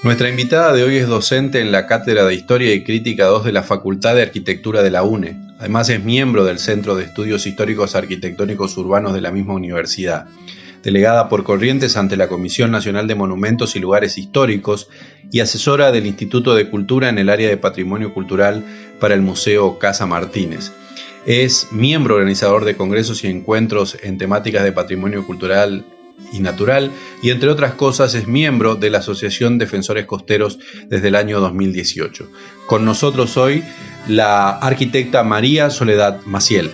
Nuestra invitada de hoy es docente en la Cátedra de Historia y Crítica 2 de la Facultad de Arquitectura de la UNE. Además es miembro del Centro de Estudios Históricos Arquitectónicos Urbanos de la misma universidad. Delegada por Corrientes ante la Comisión Nacional de Monumentos y Lugares Históricos y asesora del Instituto de Cultura en el área de Patrimonio Cultural para el Museo Casa Martínez. Es miembro organizador de congresos y encuentros en temáticas de patrimonio cultural y natural, y entre otras cosas es miembro de la Asociación Defensores Costeros desde el año 2018. Con nosotros hoy la arquitecta María Soledad Maciel.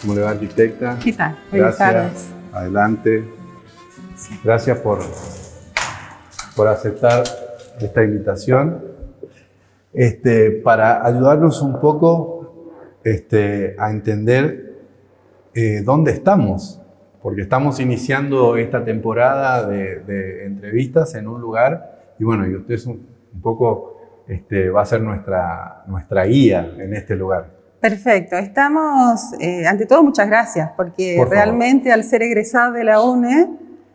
¿Cómo le va, arquitecta? ¿Qué tal? Buenas tardes. Adelante. Sí. Gracias por aceptar esta invitación. Para ayudarnos un poco a entender dónde estamos, porque estamos iniciando esta temporada de entrevistas en un lugar y bueno, y usted es un poco va a ser nuestra guía en este lugar. Perfecto. Estamos, ante todo, muchas gracias, porque realmente al ser egresada de la UNE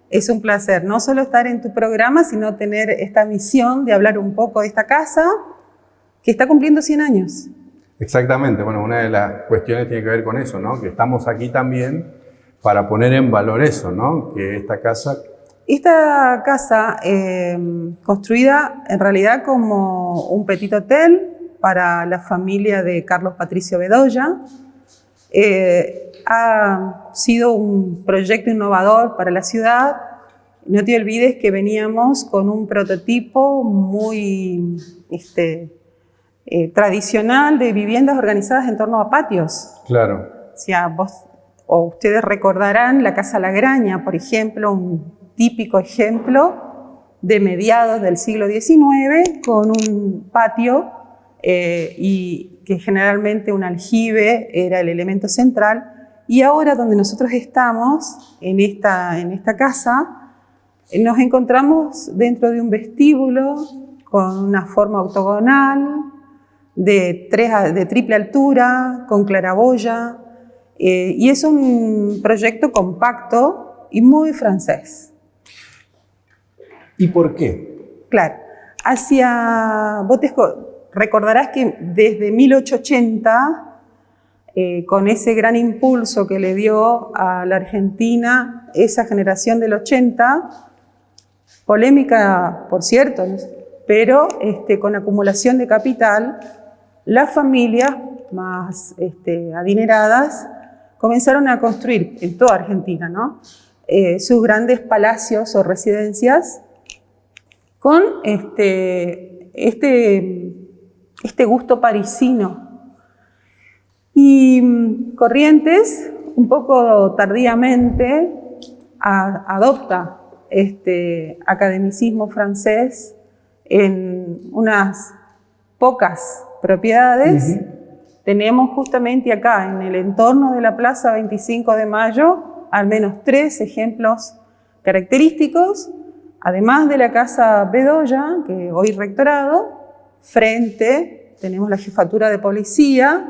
es un placer no solo estar en tu programa, sino tener esta misión de hablar un poco de esta casa que está cumpliendo 100 años. Exactamente. Bueno, una de las cuestiones tiene que ver con eso, ¿no? Que estamos aquí también para poner en valor eso, ¿no? Que esta casa, construida en realidad como un petit hotel para la familia de Carlos Patricio Bedoya, ha sido un proyecto innovador para la ciudad. No te olvides que veníamos con un prototipo muy tradicional de viviendas organizadas en torno a patios. Claro. O sea, ustedes recordarán la Casa La Graña, por ejemplo, un típico ejemplo de mediados del siglo XIX, con un patio y que generalmente un aljibe era el elemento central. Y ahora donde nosotros estamos, en esta casa, nos encontramos dentro de un vestíbulo con una forma octogonal, de triple altura, con claraboya, y es un proyecto compacto y muy francés. ¿Y por qué? Claro, recordarás que desde 1880, con ese gran impulso que le dio a la Argentina esa generación del 80, polémica por cierto, pero con acumulación de capital, las familias más adineradas comenzaron a construir en toda Argentina, ¿no? Sus grandes palacios o residencias con este gusto parisino. Y Corrientes, un poco tardíamente, adopta este academicismo francés en unas pocas propiedades. Tenemos justamente acá, en el entorno de la Plaza 25 de Mayo, al menos 3 ejemplos característicos, además de la Casa Bedoya, que hoy rectorado. Frente tenemos la Jefatura de Policía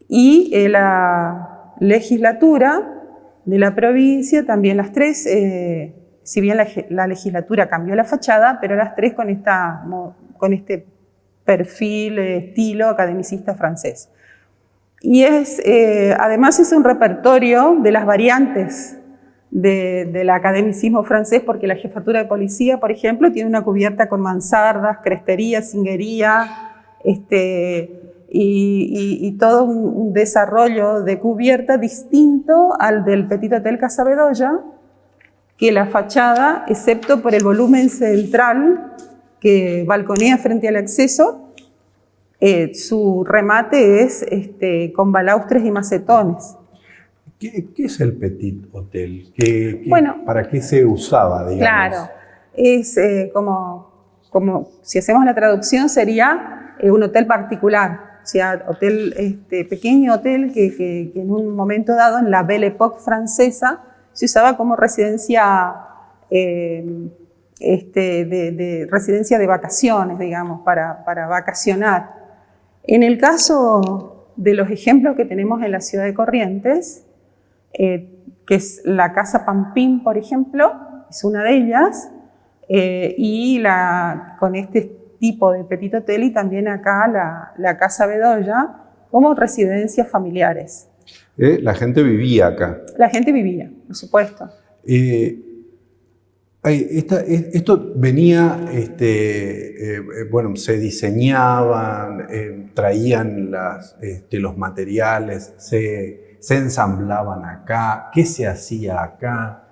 y la legislatura de la provincia, también las 3, si bien la legislatura cambió la fachada, pero las 3 con este perfil, estilo academicista francés. Y además es un repertorio de las variantes del academicismo francés, porque la Jefatura de Policía, por ejemplo, tiene una cubierta con mansardas, crestería, cinguería, y todo un desarrollo de cubierta distinto al del Petit Hotel Casa Bedoya, que la fachada, excepto por el volumen central que balconea frente al acceso, su remate es con balaustres y macetones. ¿Qué es el Petit Hotel? Bueno, ¿para qué se usaba, digamos? Claro, es como si hacemos la traducción sería un hotel particular, o sea, pequeño hotel que en un momento dado en la Belle Époque francesa se usaba como residencia residencia de vacaciones, digamos, para vacacionar. En el caso de los ejemplos que tenemos en la ciudad de Corrientes, que es la Casa Pampín, por ejemplo, es una de ellas, y con este tipo de petit hotel y también acá la Casa Bedoya como residencias familiares. La gente vivía acá. La gente vivía, por supuesto. Esto venía, bueno, se diseñaban, traían los materiales, se ensamblaban acá. ¿Qué se hacía acá?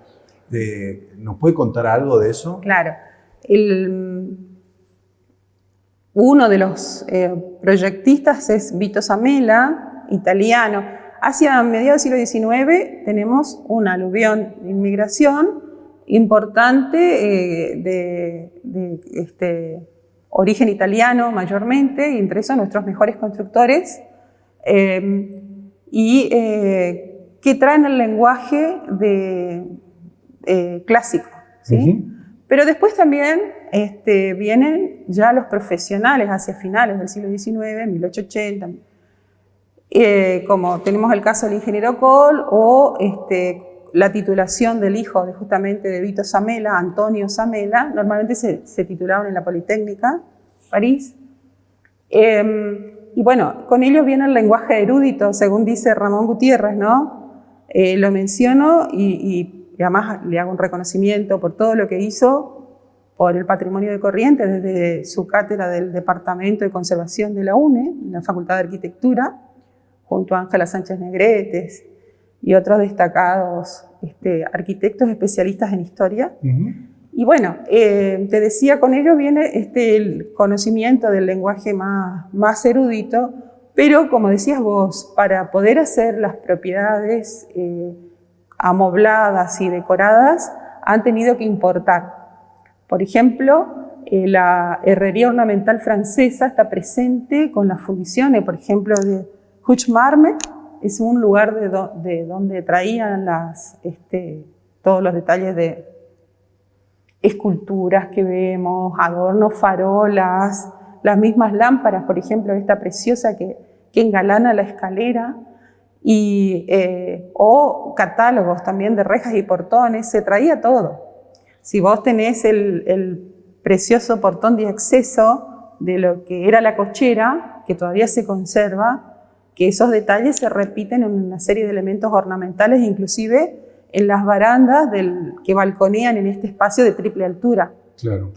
¿Nos puede contar algo de eso? Claro. Uno de los proyectistas es Vito Samela, italiano. Hacia mediados del siglo XIX tenemos un aluvión de inmigración importante de origen italiano mayormente, y entre eso nuestros mejores constructores, que traen el lenguaje clásico, ¿sí? Pero después también vienen ya los profesionales hacia finales del siglo XIX, 1880, como tenemos el caso del ingeniero Kohl o la titulación del hijo justamente de Vito Samela, Antonio Samela, normalmente se titulaban en la Politécnica, París. Y bueno, con ellos viene el lenguaje erudito, según dice Ramón Gutiérrez, ¿no? Lo menciono y además le hago un reconocimiento por todo lo que hizo por el patrimonio de Corrientes, desde su cátedra del Departamento de Conservación de la UNE, en la Facultad de Arquitectura, junto a Ángela Sánchez Negretes y otros destacados arquitectos especialistas en historia. Y bueno, te decía, con ellos viene el conocimiento del lenguaje más erudito, pero como decías vos, para poder hacer las propiedades amobladas y decoradas, han tenido que importar. Por ejemplo, la herrería ornamental francesa está presente con las fundiciones, por ejemplo, de Huchmarme, es un lugar de donde traían todos los detalles de esculturas que vemos, adornos, farolas, las mismas lámparas, por ejemplo, esta preciosa que engalana la escalera, o catálogos también de rejas y portones, se traía todo. Si vos tenés el precioso portón de acceso de lo que era la cochera, que todavía se conserva, que esos detalles se repiten en una serie de elementos ornamentales, inclusive en las barandas que balconean en este espacio de triple altura. Claro.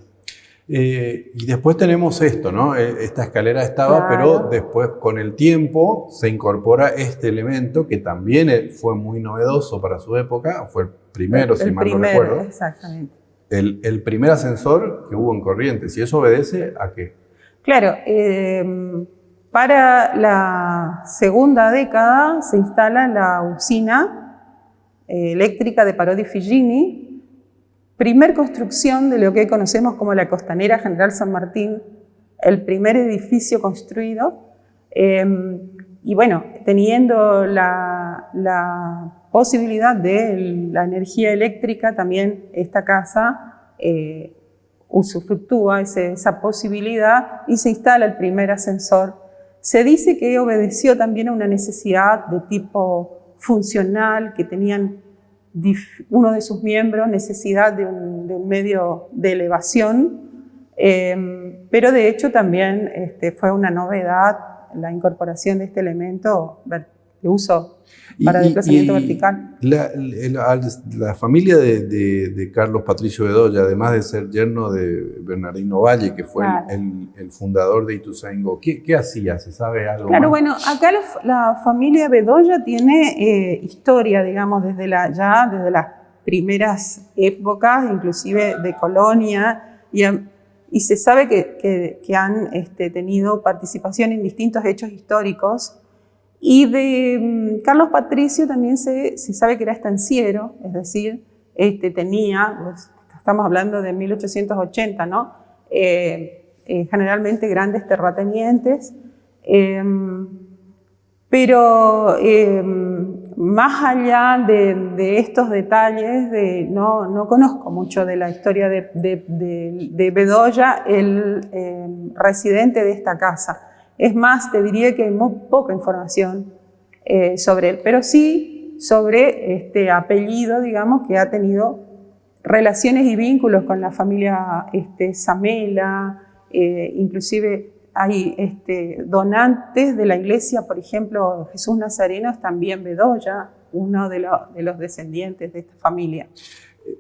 Y después tenemos esto, ¿no? Esta escalera estaba, claro, pero después con el tiempo se incorpora este elemento que también fue muy novedoso para su época, fue el primero, si mal no recuerdo. Exactamente. El primer ascensor que hubo en Corrientes, ¿y eso obedece a qué? Claro, para la segunda década se instala la usina eléctrica de Parodi Figini, primer construcción de lo que hoy conocemos como la Costanera General San Martín, el primer edificio construido, y bueno, teniendo la posibilidad de la energía eléctrica, también esta casa usufructúa esa posibilidad y se instala el primer ascensor. Se dice que obedeció también a una necesidad de tipo funcional, que tenían uno de sus miembros necesidad de un medio de elevación, pero de hecho también fue una novedad la incorporación de este elemento de uso para desplazamiento vertical. La familia de Carlos Patricio Bedoya, además de ser yerno de Bernardino Valle, que fue claro, el fundador de Ituzaingó, ¿qué hacía? ¿Se sabe algo Claro, más? Bueno, acá la familia Bedoya tiene historia, digamos, desde las primeras épocas, inclusive de colonia, y se sabe que han tenido participación en distintos hechos históricos. Y de Carlos Patricio también se sabe que era estanciero, es decir, tenía, estamos hablando de 1880, ¿no? Generalmente grandes terratenientes, pero más allá de estos detalles, no conozco mucho de la historia de Bedoya, el residente de esta casa. Es más, te diría que hay muy poca información sobre él, pero sí sobre este apellido, digamos, que ha tenido relaciones y vínculos con la familia Zamela, inclusive hay donantes de la iglesia, por ejemplo, Jesús Nazareno es también Bedoya, uno de los descendientes de esta familia.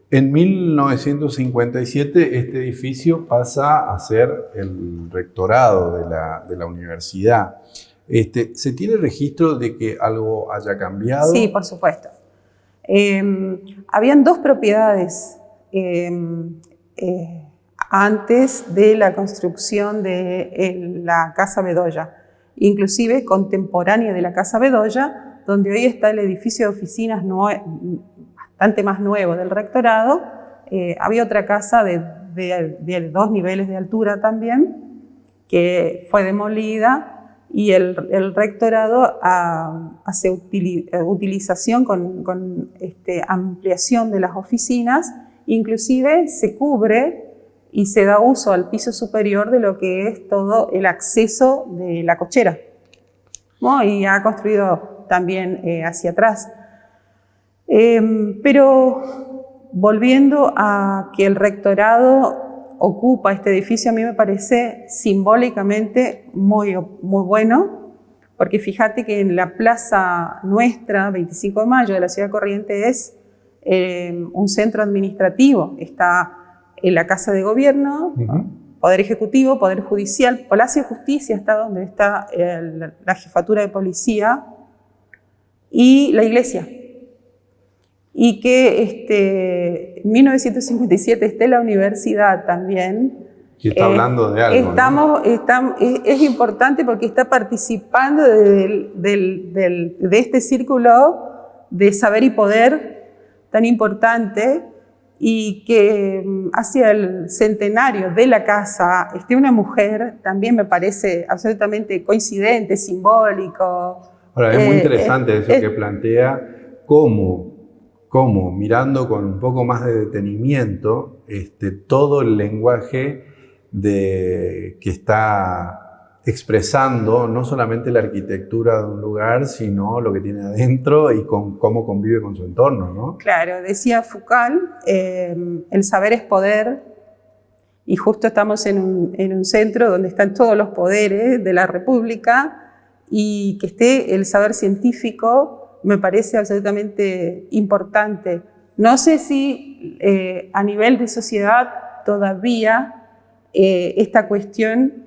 En 1957 este edificio pasa a ser el rectorado de la universidad. ¿Se tiene registro de que algo haya cambiado? Sí, por supuesto. Habían dos propiedades antes de la construcción de la Casa Bedoya, inclusive contemporánea de la Casa Bedoya, donde hoy está el edificio de oficinas bastante más nuevo del rectorado. Había otra casa de 2 niveles de altura también, que fue demolida, y el rectorado hace utilización con ampliación de las oficinas, inclusive se cubre y se da uso al piso superior de lo que es todo el acceso de la cochera, ¿no? Y ha construido también hacia atrás. Pero volviendo a que el rectorado ocupa este edificio, a mí me parece simbólicamente muy bueno, porque fíjate que en la plaza nuestra, 25 de mayo de la ciudad de Corrientes, es un centro administrativo. Está en la Casa de Gobierno, Poder Ejecutivo, Poder Judicial, Palacio de Justicia está donde está la Jefatura de Policía y la iglesia. Y que en 1957 esté la universidad también. Que está hablando de algo, es importante porque está participando de este círculo de saber y poder tan importante, y que hacia el centenario de la casa esté una mujer, también me parece absolutamente coincidente, simbólico. Ahora, es muy interesante eso que plantea, cómo mirando con un poco más de detenimiento todo el lenguaje que está expresando no solamente la arquitectura de un lugar, sino lo que tiene adentro y cómo convive con su entorno, ¿no? Claro, decía Foucault, el saber es poder, y justo estamos en un centro donde están todos los poderes de la República, y que esté el saber científico me parece absolutamente importante. No sé si a nivel de sociedad todavía esta cuestión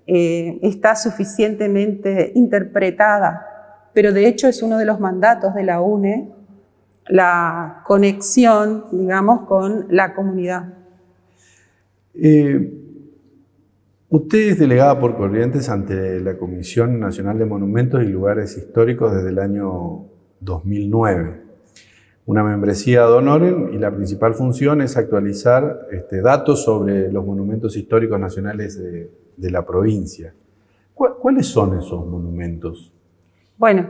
está suficientemente interpretada, pero de hecho es uno de los mandatos de la UNE, la conexión, digamos, con la comunidad. Usted es delegada por Corrientes ante la Comisión Nacional de Monumentos y Lugares Históricos desde el año 2009. Una membresía ad honorem, y la principal función es actualizar datos sobre los monumentos históricos nacionales de la provincia. ¿Cuáles son esos monumentos? Bueno,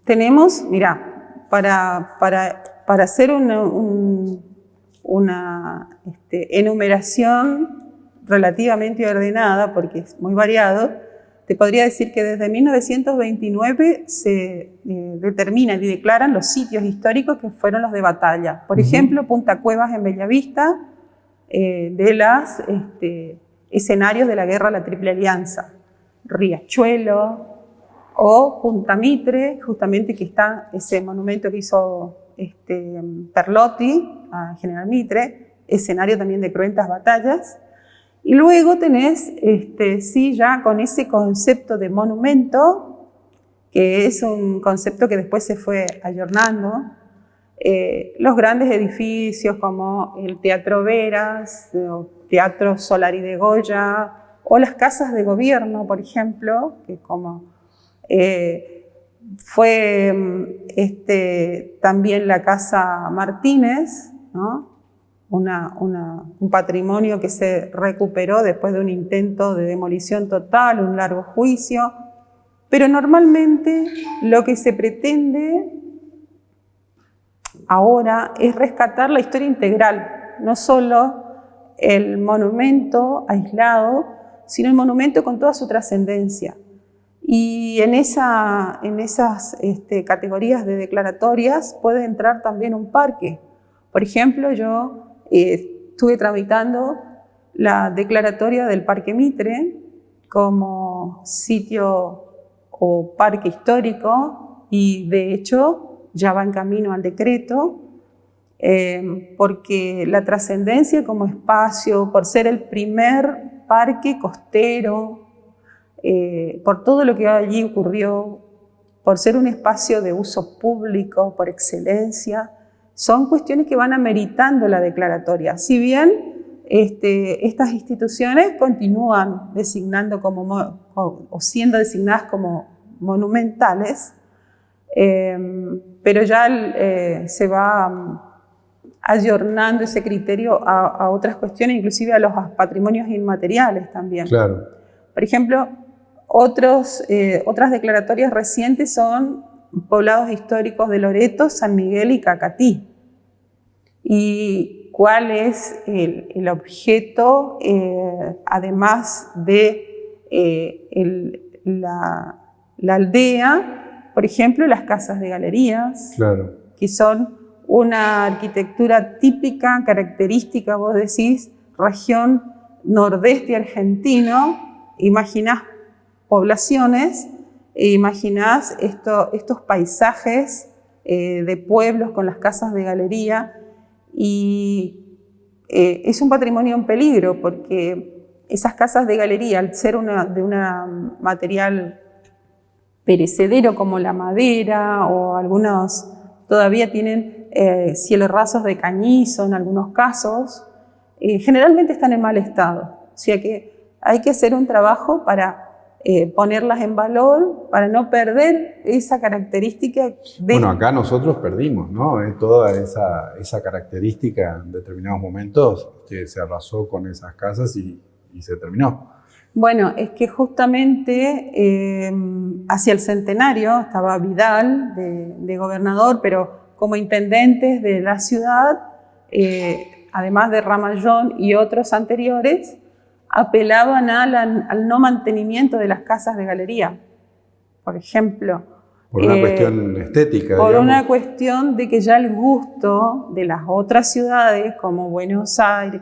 tenemos, mira, para hacer una enumeración relativamente ordenada, porque es muy variado, te podría decir que desde 1929 se determinan y declaran los sitios históricos que fueron los de batalla. Por ejemplo, Punta Cuevas en Bellavista, de los escenarios de la guerra de la Triple Alianza. Riachuelo o Punta Mitre, justamente que está ese monumento que hizo Perlotti a General Mitre, escenario también de cruentas batallas. Y luego tenés, sí, ya con ese concepto de monumento, que es un concepto que después se fue ayornando, los grandes edificios como el Teatro Veras, o Teatro Solari de Goya, o las casas de gobierno, por ejemplo, que como fue también la Casa Martínez, ¿no? Un patrimonio que se recuperó después de un intento de demolición total, un largo juicio, pero normalmente lo que se pretende ahora es rescatar la historia integral, no solo el monumento aislado, sino el monumento con toda su trascendencia. Y en esas categorías de declaratorias puede entrar también un parque, Por ejemplo, yo estuve tramitando la declaratoria del Parque Mitre como sitio o parque histórico, y de hecho ya va en camino al decreto, porque la trascendencia como espacio, por ser el primer parque costero, por todo lo que allí ocurrió, por ser un espacio de uso público por excelencia, son cuestiones que van ameritando la declaratoria. Si bien estas instituciones continúan designando o siendo designadas como monumentales, pero ya se va ayornando ese criterio a otras cuestiones, inclusive a los patrimonios inmateriales también. Claro. Por ejemplo, otras declaratorias recientes son poblados históricos de Loreto, San Miguel y Cacatí. Y cuál es el objeto, además de la aldea, por ejemplo, las casas de galerías, Claro. que son una arquitectura típica, característica, vos decís, región nordeste argentino. Imaginás poblaciones e imaginás estos paisajes de pueblos con las casas de galería, y es un patrimonio en peligro porque esas casas de galería, al ser de un material perecedero como la madera, o algunos todavía tienen cielos rasos de cañizo en algunos casos, generalmente están en mal estado. O sea que hay que hacer un trabajo para ponerlas en valor, para no perder esa característica de... Bueno, acá nosotros perdimos, ¿no? Toda esa característica en determinados momentos que se arrasó con esas casas y se terminó. Bueno, es que justamente hacia el centenario estaba Vidal de gobernador, pero como intendentes de la ciudad, además de Ramallón y otros anteriores, apelaban al no mantenimiento de las casas de galería, por ejemplo. Por una cuestión estética, Por digamos. una cuestión de que ya el gusto de las otras ciudades, como Buenos Aires,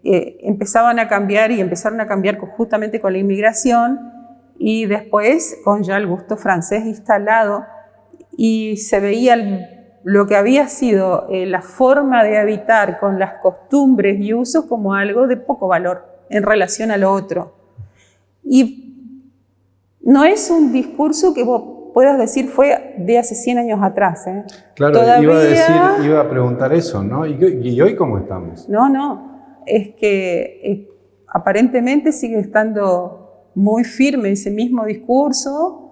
empezaron a cambiar justamente con la inmigración, y después con ya el gusto francés instalado, y se veía lo que había sido la forma de habitar con las costumbres y usos como algo de poco valor en relación a lo otro. Y no es un discurso que vos puedas decir fue de hace 100 años atrás. Claro, todavía... iba a preguntar eso, ¿no? ¿Y hoy cómo estamos? No, es que aparentemente sigue estando muy firme ese mismo discurso.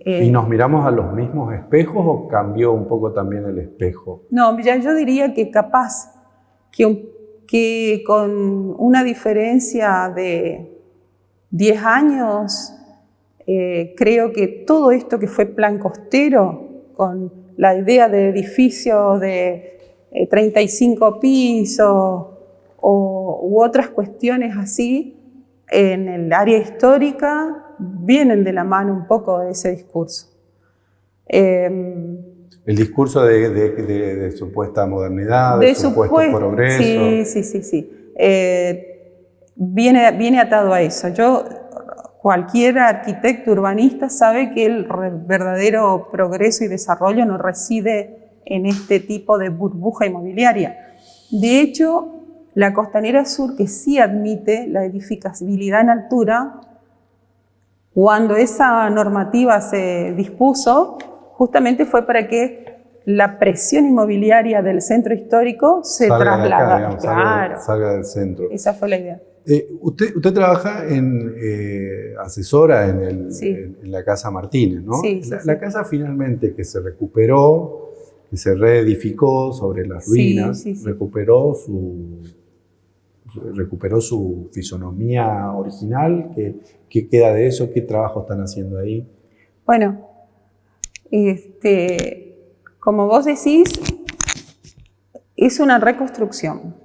¿Y nos miramos a los mismos espejos o cambió un poco también el espejo? No, ya yo diría que capaz que con una diferencia de 10 años, creo que todo esto que fue plan costero, con la idea de edificios de 35 pisos u otras cuestiones así, en el área histórica, vienen de la mano un poco de ese discurso. El discurso de supuesta modernidad, de supuesto progreso. Sí. Viene atado a eso. Cualquier arquitecto urbanista sabe que el verdadero progreso y desarrollo no reside en este tipo de burbuja inmobiliaria. De hecho, la Costanera Sur, que sí admite la edificabilidad en altura, cuando esa normativa se dispuso, justamente fue para que la presión inmobiliaria del centro histórico se trasladara. Claro, salga del centro. Esa fue la idea. Usted trabaja asesora en la Casa Martínez, ¿no? Sí. La casa finalmente que se recuperó, que se reedificó sobre las ruinas, recuperó su fisonomía original. ¿Qué queda de eso? ¿Qué trabajo están haciendo ahí? Bueno, como vos decís, es una reconstrucción.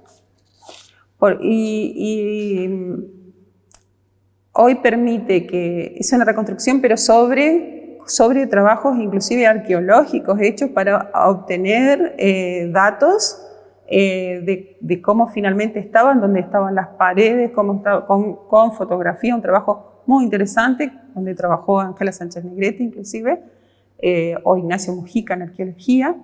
Hoy permite que es una reconstrucción, pero sobre sobre trabajos inclusive arqueológicos hechos para obtener datos de cómo finalmente estaban, dónde estaban las paredes, cómo estaba, con fotografía, un trabajo muy interesante, donde trabajó Ángela Sánchez Negrete inclusive, o Ignacio Mujica en arqueología.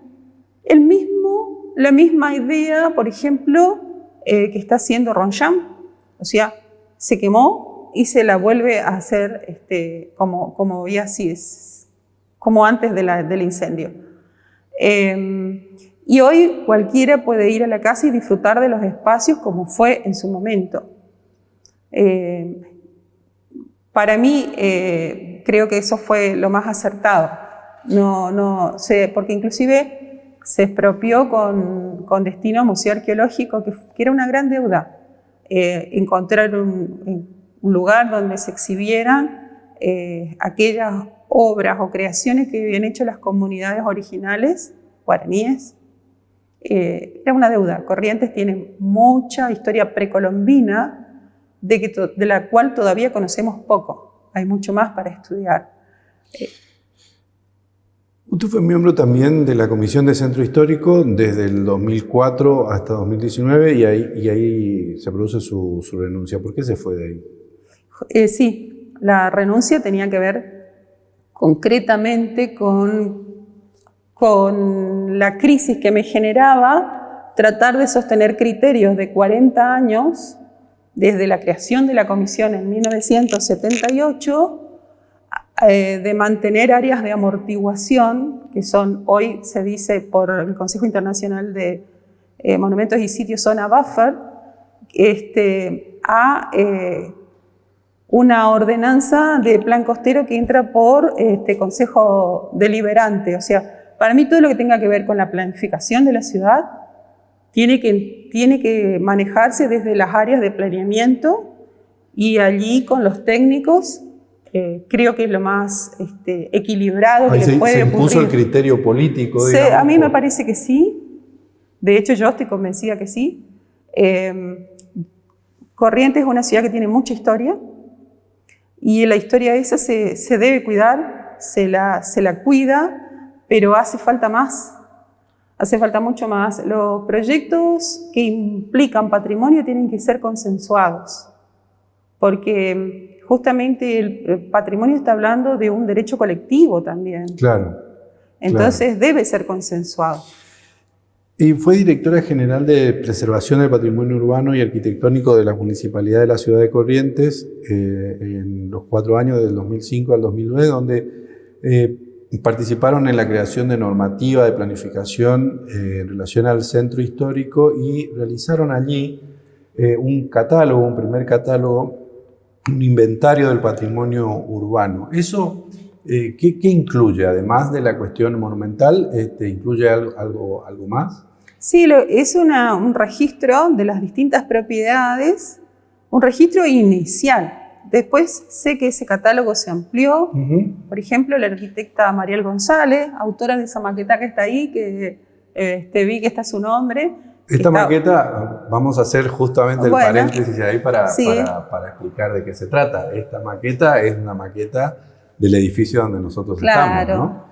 La misma idea, por ejemplo, que está haciendo Roncham, o sea, se quemó y se la vuelve a hacer como ya así es, como antes del incendio. Y hoy cualquiera puede ir a la casa y disfrutar de los espacios como fue en su momento. Para mí, creo que eso fue lo más acertado. Porque inclusive se expropió con destino a museo arqueológico, que era una gran deuda. Encontrar un lugar donde se exhibieran aquellas obras o creaciones que habían hecho las comunidades originales guaraníes. Era una deuda. Corrientes tiene mucha historia precolombina de la cual todavía conocemos poco. Hay mucho más para estudiar. Usted fue miembro también de la Comisión de Centro Histórico desde el 2004 hasta 2019 y ahí se produce su renuncia. ¿Por qué se fue de ahí? Sí, la renuncia tenía que ver concretamente con la crisis que me generaba tratar de sostener criterios de 40 años desde la creación de la comisión en 1978, de mantener áreas de amortiguación, que son hoy se dice por el Consejo Internacional de Monumentos y Sitios zona buffer, a una ordenanza de plan costero que entra por Consejo Deliberante. O sea, para mí todo lo que tenga que ver con la planificación de la ciudad tiene que manejarse desde las áreas de planeamiento, y allí con los técnicos creo que es lo más equilibrado que le puede ¿Se ocurrir. impuso el criterio político? Digamos, a mí me parece que sí. De hecho, yo estoy convencida que sí. Corrientes es una ciudad que tiene mucha historia, y la historia esa se debe cuidar, se la cuida, pero hace falta más. Hace falta mucho más. Los proyectos que implican patrimonio tienen que ser consensuados, porque justamente el patrimonio está hablando de un derecho colectivo también. Claro. Entonces debe ser consensuado. Y fue directora general de Preservación del Patrimonio Urbano y Arquitectónico de la Municipalidad de la Ciudad de Corrientes en los 4 años del 2005 al 2009, donde participaron en la creación de normativa de planificación en relación al centro histórico y realizaron allí un primer catálogo, un inventario del patrimonio urbano. Eso, ¿qué incluye? Además de la cuestión monumental, ¿incluye algo más? Sí, es un registro de las distintas propiedades, un registro inicial. Después sé que ese catálogo se amplió. Por ejemplo, la arquitecta Mariel González, autora de esa maqueta que está ahí, que vi que está su nombre. Esta maqueta, vamos a hacer justamente el paréntesis ahí para explicar de qué se trata. Esta maqueta es una maqueta del edificio donde nosotros estamos, ¿no?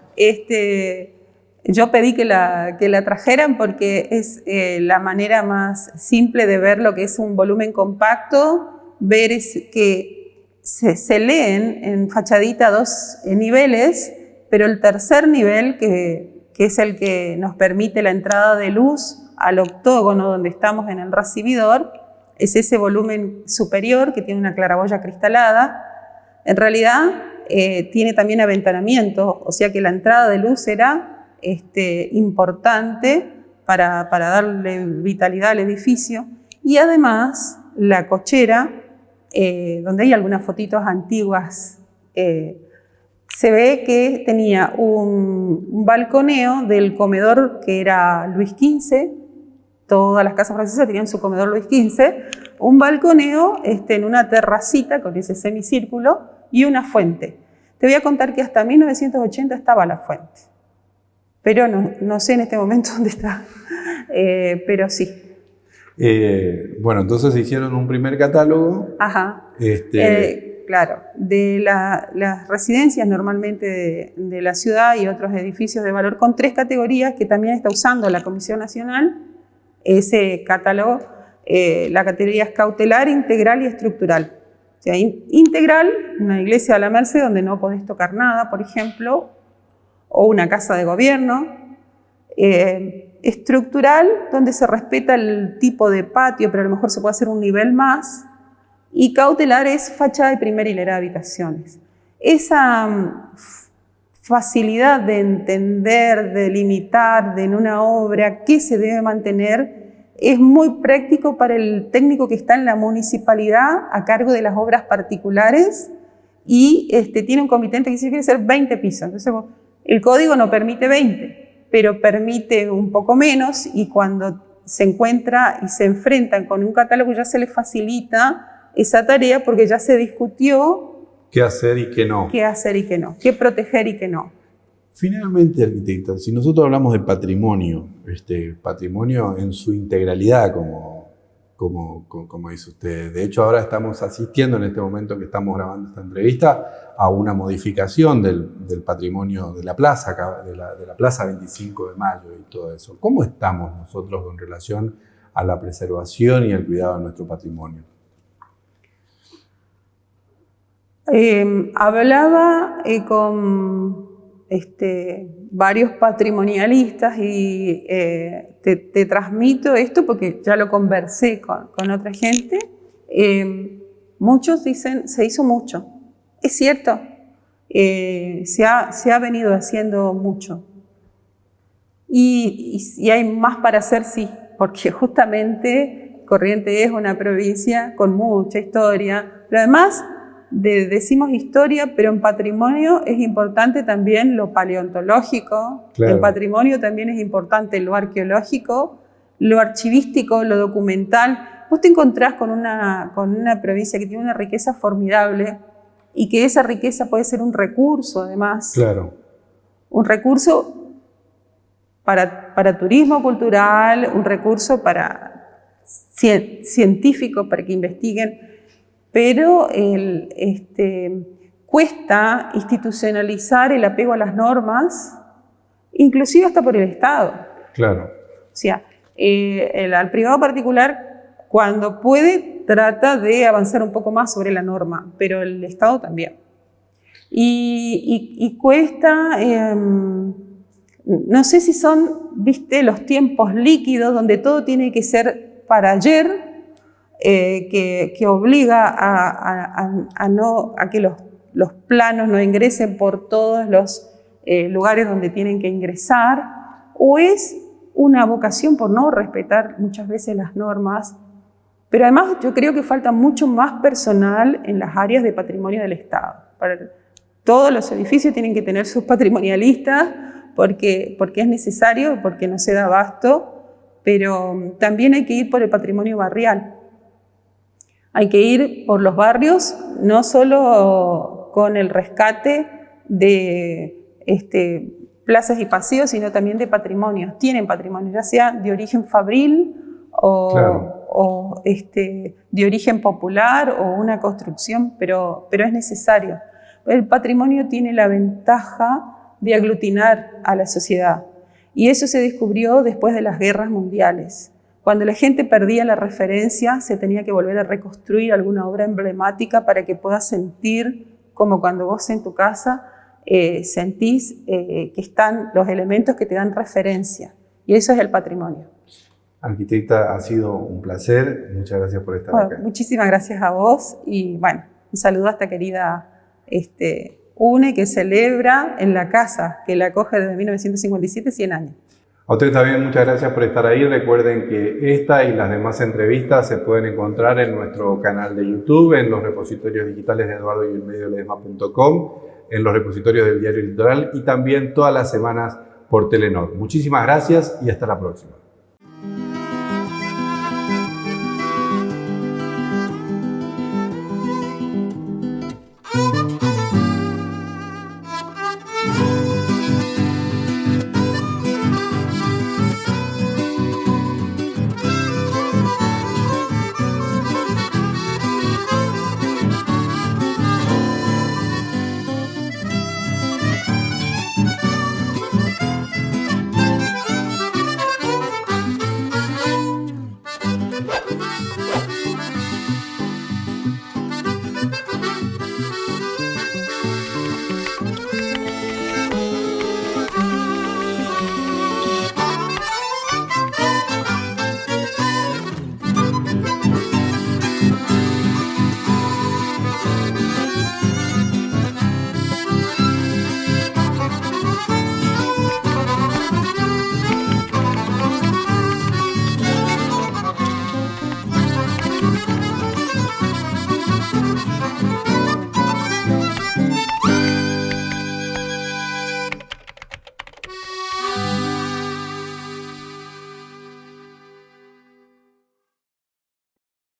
Yo pedí que la trajeran porque es la manera más simple de ver lo que es un volumen compacto, ver que se leen en fachadita 2 niveles, pero el tercer nivel, que es el que nos permite la entrada de luz al octógono donde estamos en el recibidor, es ese volumen superior que tiene una claraboya cristalada. En realidad tiene también aventanamiento, o sea que la entrada de luz era importante para darle vitalidad al edificio. Y además la cochera, donde hay algunas fotitos antiguas, se ve que tenía un balconeo del comedor que era Luis XV. Todas las casas francesas tenían su comedor Luis XV, un balconeo en una terracita con ese semicírculo y una fuente. Te voy a contar que hasta 1980 estaba la fuente, pero no sé en este momento dónde está, pero sí. Bueno, entonces hicieron un primer catálogo. Ajá. claro, de las residencias normalmente de la ciudad y otros edificios de valor con 3 categorías que también está usando la Comisión Nacional, ese catálogo. La categoría es cautelar, integral y estructural. O sea, integral, una iglesia a la Merced donde no podés tocar nada, por ejemplo, o una casa de gobierno. Estructural, donde se respeta el tipo de patio, pero a lo mejor se puede hacer un nivel más. Y cautelar es fachada de primera hilera de habitaciones. Esa facilidad de entender, de limitar en una obra qué se debe mantener, es muy práctico para el técnico que está en la municipalidad a cargo de las obras particulares y tiene un comitente que dice que quiere hacer 20 pisos. Entonces, el código no permite 20, pero permite un poco menos, y cuando se encuentra y se enfrentan con un catálogo ya se les facilita esa tarea porque ya se discutió qué hacer y qué no. Qué hacer y qué no, qué proteger y qué no. Finalmente, arquitecta, si nosotros hablamos de patrimonio, patrimonio en su integralidad, como dice usted, de hecho ahora estamos asistiendo en este momento que estamos grabando esta entrevista a una modificación del patrimonio de la plaza, de la Plaza 25 de Mayo y todo eso. ¿Cómo estamos nosotros con relación a la preservación y el cuidado de nuestro patrimonio? Hablaba con varios patrimonialistas y te transmito esto porque ya lo conversé con otra gente. Muchos dicen, se hizo mucho. Es cierto, se ha venido haciendo mucho. Y hay más para hacer, sí, porque justamente Corrientes es una provincia con mucha historia. Pero además, decimos historia, pero en patrimonio es importante también lo paleontológico, claro. En patrimonio también es importante lo arqueológico, lo archivístico, lo documental. Vos te encontrás con una provincia que tiene una riqueza formidable y que esa riqueza puede ser un recurso, además. Claro. Un recurso para turismo cultural, un recurso para científico, para que investiguen. Pero cuesta institucionalizar el apego a las normas, inclusive hasta por el Estado. Claro. O sea, al privado particular, cuando puede, trata de avanzar un poco más sobre la norma, pero el Estado también. Y cuesta, no sé si son, viste, los tiempos líquidos donde todo tiene que ser para ayer, que obliga a que los planos no ingresen por todos los lugares donde tienen que ingresar, o es una vocación por no respetar muchas veces las normas, pero además yo creo que falta mucho más personal en las áreas de patrimonio del Estado. Todos los edificios tienen que tener sus patrimonialistas porque es necesario, porque no se da abasto, pero también hay que ir por el patrimonio barrial. Hay que ir por los barrios, no solo con el rescate de plazas y paseos, sino también de patrimonios. Tienen patrimonio, ya sea de origen fabril o de origen popular o una construcción, pero es necesario. El patrimonio tiene la ventaja de aglutinar a la sociedad. Y eso se descubrió después de las guerras mundiales. Cuando la gente perdía la referencia, se tenía que volver a reconstruir alguna obra emblemática para que puedas sentir, como cuando vos en tu casa sentís que están los elementos que te dan referencia. Y eso es el patrimonio. Arquitecta, ha sido un placer. Muchas gracias por estar acá. Muchísimas gracias a vos. Y bueno, un saludo a esta querida UNE que celebra en la casa, que la acoge desde 1957, 100 años. A ustedes también muchas gracias por estar ahí. Recuerden que esta y las demás entrevistas se pueden encontrar en nuestro canal de YouTube, en los repositorios digitales de eduardoyelmedioledesma.com, en los repositorios del Diario Litoral y también todas las semanas por Telenor. Muchísimas gracias y hasta la próxima.